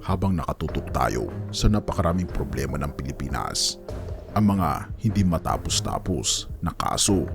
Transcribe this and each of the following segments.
habang nakatutok tayo sa napakaraming problema ng Pilipinas. Ang mga hindi matapos-tapos na kaso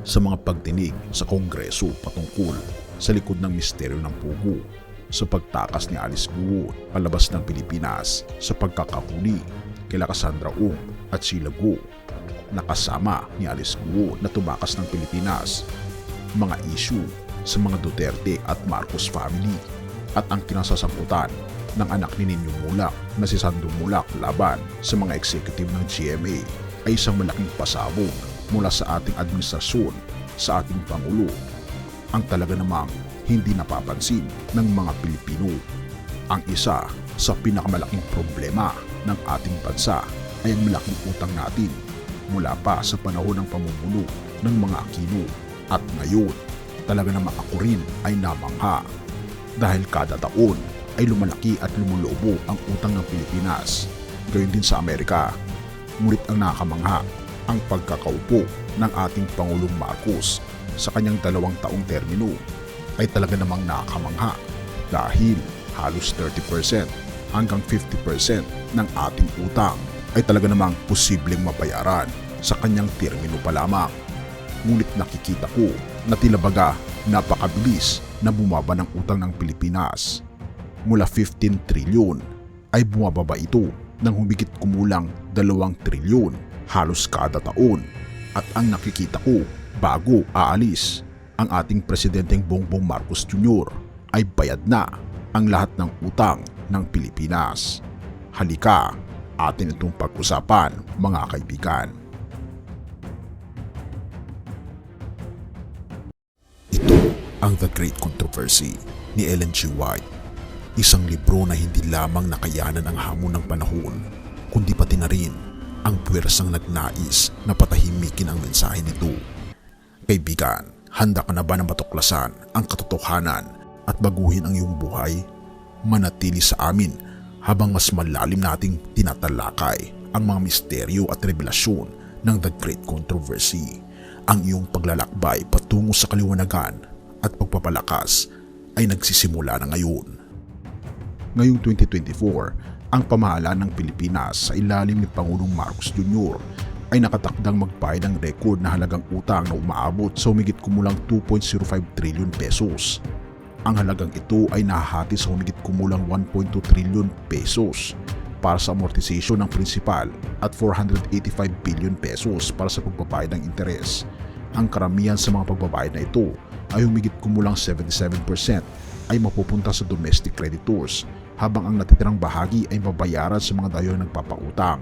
sa mga pagdinig sa Kongreso patungkol sa likod ng misteryo ng pugo, sa pagtakas ni Alice Guo palabas ng Pilipinas, sa pagkakahuli kila Cassandra Ong at Sheila Guo na kasama ni Alice Guo na tumakas ng Pilipinas, mga issue sa mga Duterte at Marcos family, at ang kinasasamputan ng anak ni Nino Mulak na si Sandro Mulak laban sa mga executive ng GMA ay isang malaking pasabog mula sa ating administrasyon sa ating Pangulo, ang talaga namang hindi napapansin ng mga Pilipino. Ang isa sa pinakamalaking problema ng ating bansa ay ang malaking utang natin mula pa sa panahon ng pamumuno ng mga Aquino, at ngayon talaga namang ako rin ay namangha dahil kada taon ay lumalaki at lumulobo ang utang ng Pilipinas, gayon din sa Amerika. Ngunit ang nakakamangha ang pagkakaupo ng ating Pangulong Marcos sa kanyang 2 taong termino ay talaga namang nakakamangha dahil halos 30% hanggang 50% ng ating utang ay talaga namang posibleng mabayaran sa kanyang termino pa lamang. Ngunit nakikita ko na tila baga napakabilis na bumaba ng utang ng Pilipinas. Mula 15 trilyon ay bumababa ito ng humigit kumulang 2 trilyon halos kada taon, at ang nakikita ko bago aalis ang ating Presidenteng Bongbong Marcos Jr. ay bayad na ang lahat ng utang ng Pilipinas. Halika, atin itong pag-usapan mga kaibigan. Ito ang The Great Controversy ni Ellen G. White. Isang libro na hindi lamang nakayanan ang hamon ng panahon, kundi pati na rin ang puwersang nagnais na patahimikin ang mensahe nito. Kaibigan, handa ka na ba na matuklasan ang katotohanan at baguhin ang iyong buhay? Manatili sa amin habang mas malalim nating tinatalakay ang mga misteryo at revelasyon ng The Great Controversy. Ang iyong paglalakbay patungo sa kaliwanagan at pagpapalakas ay nagsisimula na ngayon. Ngayong 2024, ang pamahalaan ng Pilipinas sa ilalim ni Pangulong Marcos Jr. ay nakatakdang magbayad ng record na halagang utang na umaabot sa humigit kumulang 2.05 trilyon pesos. Ang halagang ito ay nahahati sa humigit kumulang 1.2 trilyon pesos para sa amortisasyon ng prinsipal at 485 billion pesos para sa pagbabayad ng interes. Ang karamihan sa mga pagbabayad na ito ay humigit kumulang 77% ay mapupunta sa domestic creditors, habang ang natitirang bahagi ay mabayaran sa mga dayo nagpapautang.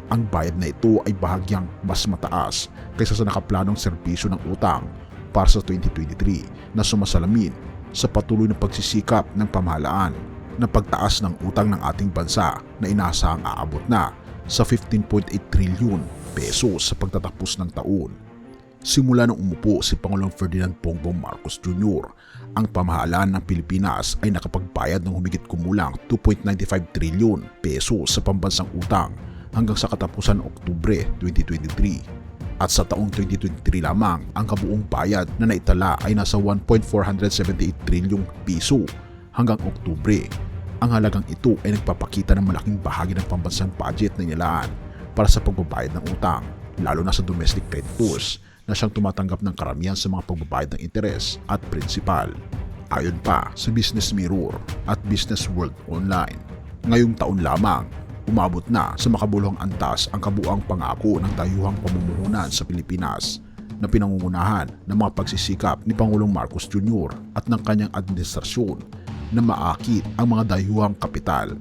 Ang bayad na ito ay bahagyang mas mataas kaysa sa nakaplanong serbisyo ng utang para sa 2023 na sumasalamin sa patuloy na pagsisikap ng pamahalaan na pagtaas ng utang ng ating bansa na inaasahang aabot na sa 15.8 trilyon pesos sa pagtatapos ng taon. Simula nang umupo si Pangulong Ferdinand Bongbong Marcos Jr., ang pamahalaan ng Pilipinas ay nakapagbayad ng humigit kumulang 2.95 trilyon pesos sa pambansang utang hanggang sa katapusan Oktubre 2023. At sa taong 2023 lamang, ang kabuong bayad na naitala ay nasa 1.478 trilyong piso hanggang Oktubre. Ang halagang ito ay nagpapakita ng malaking bahagi ng pambansang budget na inilaan para sa pagbabayad ng utang, lalo na sa domestic creditors na siyang tumatanggap ng karamihan sa mga pagbabayad ng interes at prinsipal. Ayon pa sa Business Mirror at Business World Online, ngayong taon lamang, umabot na sa makabuluhang antas ang kabuang pangako ng dayuhang pamumuhunan sa Pilipinas na pinangungunahan ng mga pagsisikap ni Pangulong Marcos Jr. at ng kanyang administrasyon na maakit ang mga dayuhang kapital.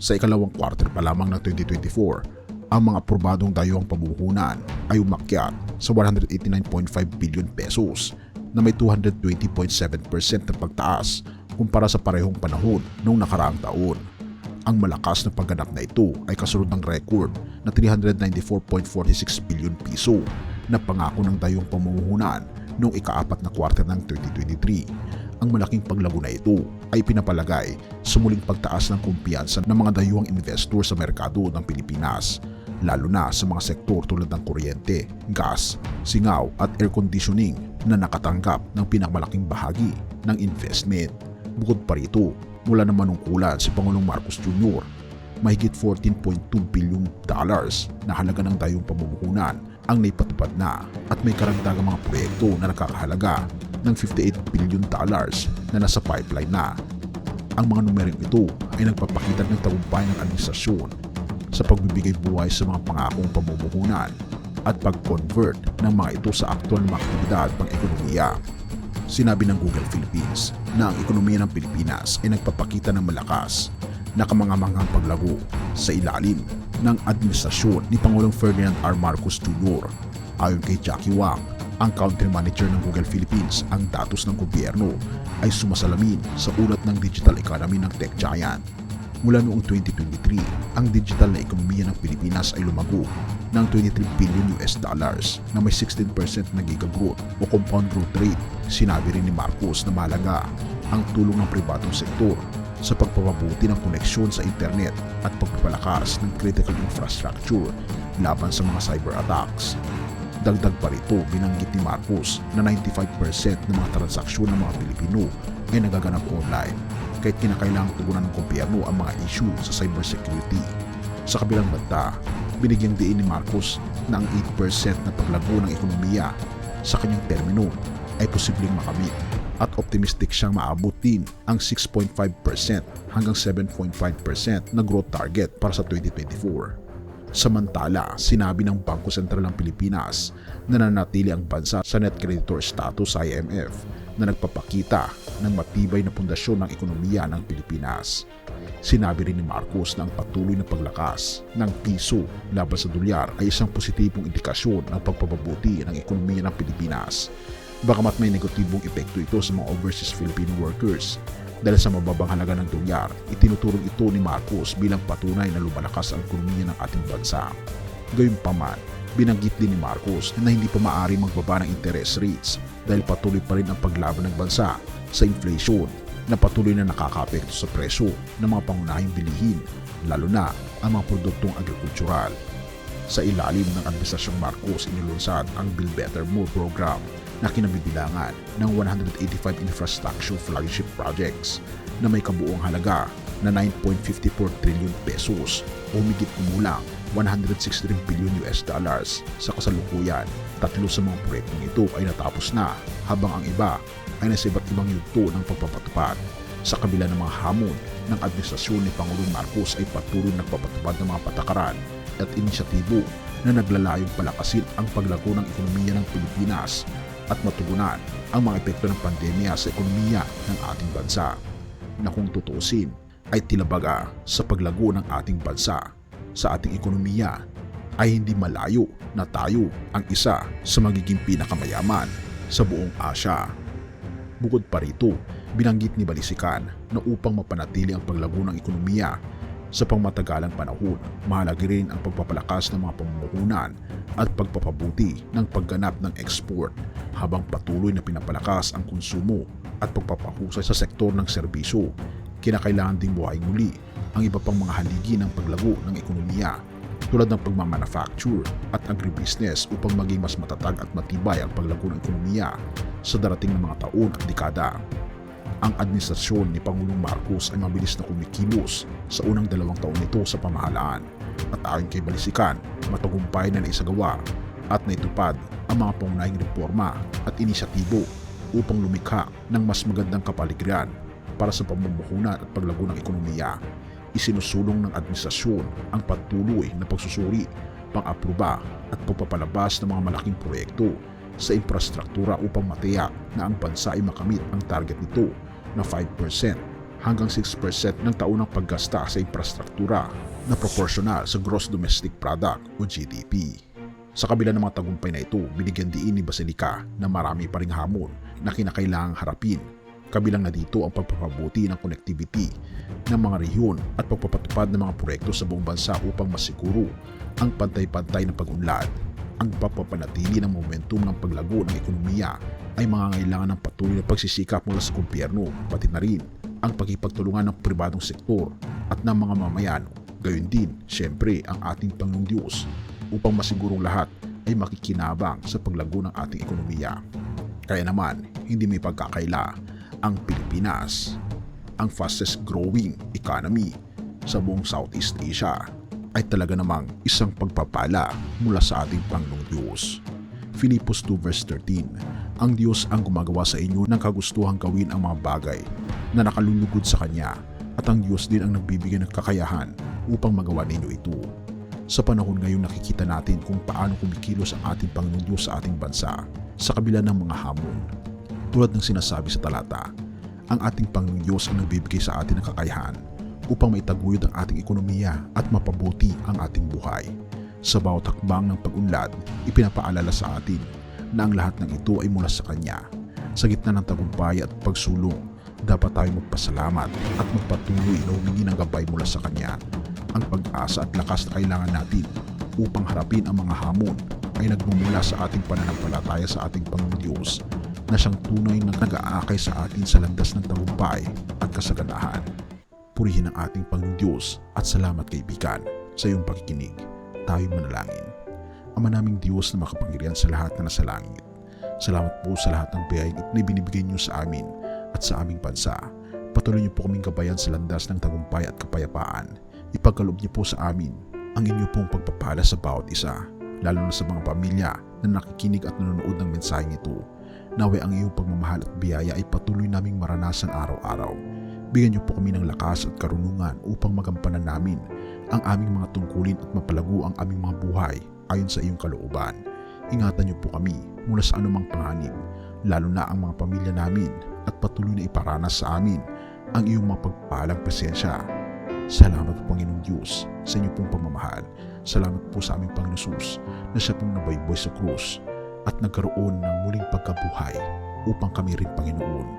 Sa ikalawang quarter pa lamang ng 2024, ang mga aprobadong dayuhang pamumuhunan ay umakyat sa 189.5 billion pesos na may 220.7% na pagtaas kumpara sa parehong panahon noong nakaraang taon. Ang malakas na pagganap na ito ay kasunod ng record na 394.46 billion piso na pangako ng dayuhang pamumuhunan noong ika-4 na quarter ng 2023. Ang malaking paglago na ito ay pinapalagay sa muling pagtaas ng kumpiyansa ng mga dayuhang investor sa merkado ng Pilipinas, lalo na sa mga sektor tulad ng kuryente, gas, singaw at air conditioning na nakatanggap ng pinakamalaking bahagi ng investment. Bukod pa rito, Mula ng manungkulan si Pangulong Marcos Jr., mahigit $14.2 billion na halaga ng dayong pamumuhunan ang naipatupad na at may karagdagang mga proyekto na nakakahalaga ng $58 billion na nasa pipeline na. Ang mga numerong ito ay nagpapakita ng tagumpay ng administrasyon sa pagbibigay buhay sa mga pangakong pamumuhunan at pag-convert ng mga ito sa aktual na mga aktibidad pang-ekonomiya. Sinabi ng Google Philippines na ang ekonomiya ng Pilipinas ay nagpapakita ng malakas na kamangamanghang paglago sa ilalim ng administrasyon ni Pangulong Ferdinand R. Marcos Jr. Ayon kay Jackie Wang, ang country manager ng Google Philippines, ang datos ng gobyerno ay sumasalamin sa ulat ng digital economy ng tech giant. Mula noong 2023, ang digital na ekonomiya ng Pilipinas ay lumago ng $23 billion na may 16% na gigagrowth o compound growth rate. Sinabi rin ni Marcos na mahalaga ang tulong ng pribadong sektor sa pagpapabuti ng koneksyon sa internet at pagpapalakas ng critical infrastructure laban sa mga cyber attacks. Dagdag pa rito, binanggit ni Marcos na 95% ng mga transaksyon ng mga Pilipino ay nagaganap online, kahit kinakailangang tugunan ng gobyerno ang mga issue sa cybersecurity. Sa kabilang banda, binigyang diin ni Marcos na ang 8% na paglago ng ekonomiya sa kanyang termino ay posibleng makamit at optimistic siyang maabot din ang 6.5% hanggang 7.5% na growth target para sa 2024. Samantala, sinabi ng Bangko Sentral ng Pilipinas na nanatili ang bansa sa net creditor status IMF na nagpapakita ng matibay na pundasyon ng ekonomiya ng Pilipinas. Sinabi rin ni Marcos na ang patuloy na paglakas ng piso laban sa dolyar ay isang positibong indikasyon ng pagpapabuti ng ekonomiya ng Pilipinas. Bagamat may negatibong epekto ito sa mga overseas Filipino workers dahil sa mababang halaga ng dolyar, itinuturong ito ni Marcos bilang patunay na lumalakas ang ekonomiya ng ating bansa. Gayunpaman, binanggit din ni Marcos na hindi pa maaari magbaba ng interest rates dahil patuloy pa rin ang paglaban ng bansa sa inflation na patuloy na nakakaapekto sa presyo ng mga pangunahing bilihin, lalo na ang mga produktong agrikultural. Sa ilalim ng Administrasyong Marcos, inilunsad ang Build Better More program na kinabibilangan ng 185 infrastructure flagship projects na may kabuuang halaga na 9.54 trillion pesos o humigit kumulang $163 billion. Sa kasalukuyan, 3 sa mga proyektong ito ay natapos na, habang ang iba ay nasa iba't ibang yugto ng pagpapatupad. Sa kabila ng mga hamon ng administrasyon ni Pangulong Marcos ay patuloy nagpapatupad ng mga patakaran at inisyatibo na naglalayong palakasin ang paglago ng ekonomiya ng Pilipinas at matugunan ang mga epekto ng pandemya sa ekonomiya ng ating bansa, na kung tutuusin ay tilabaga sa paglago ng ating bansa sa ating ekonomiya ay hindi malayo na tayo ang isa sa magiging pinakamayaman sa buong Asya. Bukod pa rito, binanggit ni Balisican na upang mapanatili ang paglago ng ekonomiya sa pangmatagalang panahon, mahalaga rin ang pagpapalakas ng mga pamumuhunan at pagpapabuti ng pagganap ng export, habang patuloy na pinapalakas ang konsumo at pagpapahusay sa sektor ng serbisyo. Kinakailangan ding buhayin muli ang iba pang mga haligi ng paglago ng ekonomiya tulad ng pagmamanufacture at agribusiness upang maging mas matatag at matibay ang paglago ng ekonomiya sa darating na mga taon at dekada. Ang administrasyon ni Pangulong Marcos ay mabilis na kumikilos sa unang 2 taon nito sa pamahalaan at ayon kay Balisican, matagumpay na naisagawa at naitupad ang mga pangunahing reforma at inisyatibo upang lumikha ng mas magandang kapaligiran para sa pamumuhunan at paglago ng ekonomiya. Isinusulong ng administrasyon ang patuloy na pagsusuri, pang-aproba at pagpapalabas ng mga malaking proyekto sa infrastruktura upang matiyak na ang bansa ay makamit ang target nito na 5% hanggang 6% ng taunang paggasta sa infrastruktura na proporsyonal sa Gross Domestic Product o GDP. Sa kabila ng mga tagumpay na ito, binigyan diin ni Basilica na marami pa ring hamon na kinakailangang harapin. Kabilang na dito ang pagpapabuti ng connectivity ng mga rehiyon at pagpapatupad ng mga proyekto sa buong bansa upang masiguro ang pantay-pantay na pag-unlad. Ang pagpapanatili ng momentum ng paglago ng ekonomiya ay mangangailangan ng patuloy na pagsisikap mula sa gobyerno, pati na rin ang pagkipagtulungan ng pribadong sektor at ng mga mamayan. Gayon din, siyempre, ang ating Panginoong Diyos upang masigurong lahat ay makikinabang sa paglago ng ating ekonomiya. Kaya naman, hindi may pagkakaila ang Pilipinas ang fastest growing economy sa buong Southeast Asia, ay talaga namang isang pagpapala mula sa ating Panginoong Diyos. Filipos 2 verse 13, ang Diyos ang gumagawa sa inyo ng kagustuhang gawin ang mga bagay na nakalulugod sa Kanya, at ang Diyos din ang nagbibigay ng kakayahan upang magawa ninyo ito. Sa panahon ngayon nakikita natin kung paano kumikilos ang ating Panginoong Diyos sa ating bansa sa kabila ng mga hamon. Tulad ng sinasabi sa talata, ang ating Panginoong Diyos ang nagbibigay sa atin ng kakayahan upang maitaguyod ang ating ekonomiya at mapabuti ang ating buhay. Sa bawat hakbang ng pag-unlad, ipinapaalala sa atin na ang lahat ng ito ay mula sa Kanya. Sa gitna ng tagumpay at pagsulong, dapat tayo magpasalamat at magpatuloy na humingi ng gabay mula sa Kanya. Ang pag-asa at lakas na kailangan natin upang harapin ang mga hamon ay nagmumula sa ating pananampalataya sa ating Panginoong Diyos na siyang tunay na nag-aakay sa atin sa landas ng tagumpay at kasaganahan. Purihin ang ating Panginoong Diyos at salamat kaibigan sa iyong pakikinig. Tayo manalangin. Ama naming Diyos na makapangyarihan sa lahat na nasa langit, salamat po sa lahat ng biyayang na ibinibigay niyo sa amin at sa aming bansa. Patuloy niyo po kaming gabayan sa landas ng tagumpay at kapayapaan. Ipagkaloob niyo po sa amin ang inyo pong pagpapala sa bawat isa, lalo na sa mga pamilya na nakikinig at nanonood ng mensaheng ito. Naway ang iyong pagmamahal at biyaya ay patuloy naming maranasan araw-araw. Bigyan niyo po kami ng lakas at karunungan upang magampanan namin ang aming mga tungkulin at mapalago ang aming mga buhay ayon sa iyong kalooban. Ingatan niyo po kami mula sa anumang panganib, lalo na ang mga pamilya namin, at patuloy na iparanas sa amin ang iyong mga pagpalang presensya. Salamat po Panginoong Diyos sa inyong pong pagmamahal. Salamat po sa aming Panginoon Jesus na siya pong nabayboy sa krus at nagkaroon ng muling pagkabuhay upang kami rin Panginoon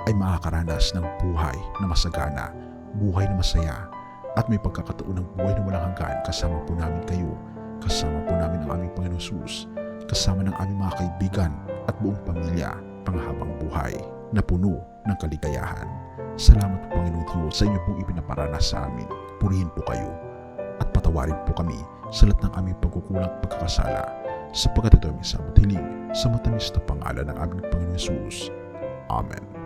ay makakaranas ng buhay na masagana, buhay na masaya, at may pagkakataon ng buhay na walang hanggan. Kasama po namin kayo, kasama po namin ang aming Panginoon Jesus, kasama ng aming mga kaibigan at buong pamilya, panghabang buhay na puno ng kaligayahan. Salamat po Panginoon Diyos sa inyo pong ipinaparanas sa amin. Purihin po kayo at patawarin po kami sa lahat ng aming pagkukulang at pagkakasala, sapagkat ito ay may samot hiling sa matamis na pangalan ng aming Panginoon Jesus. Amen.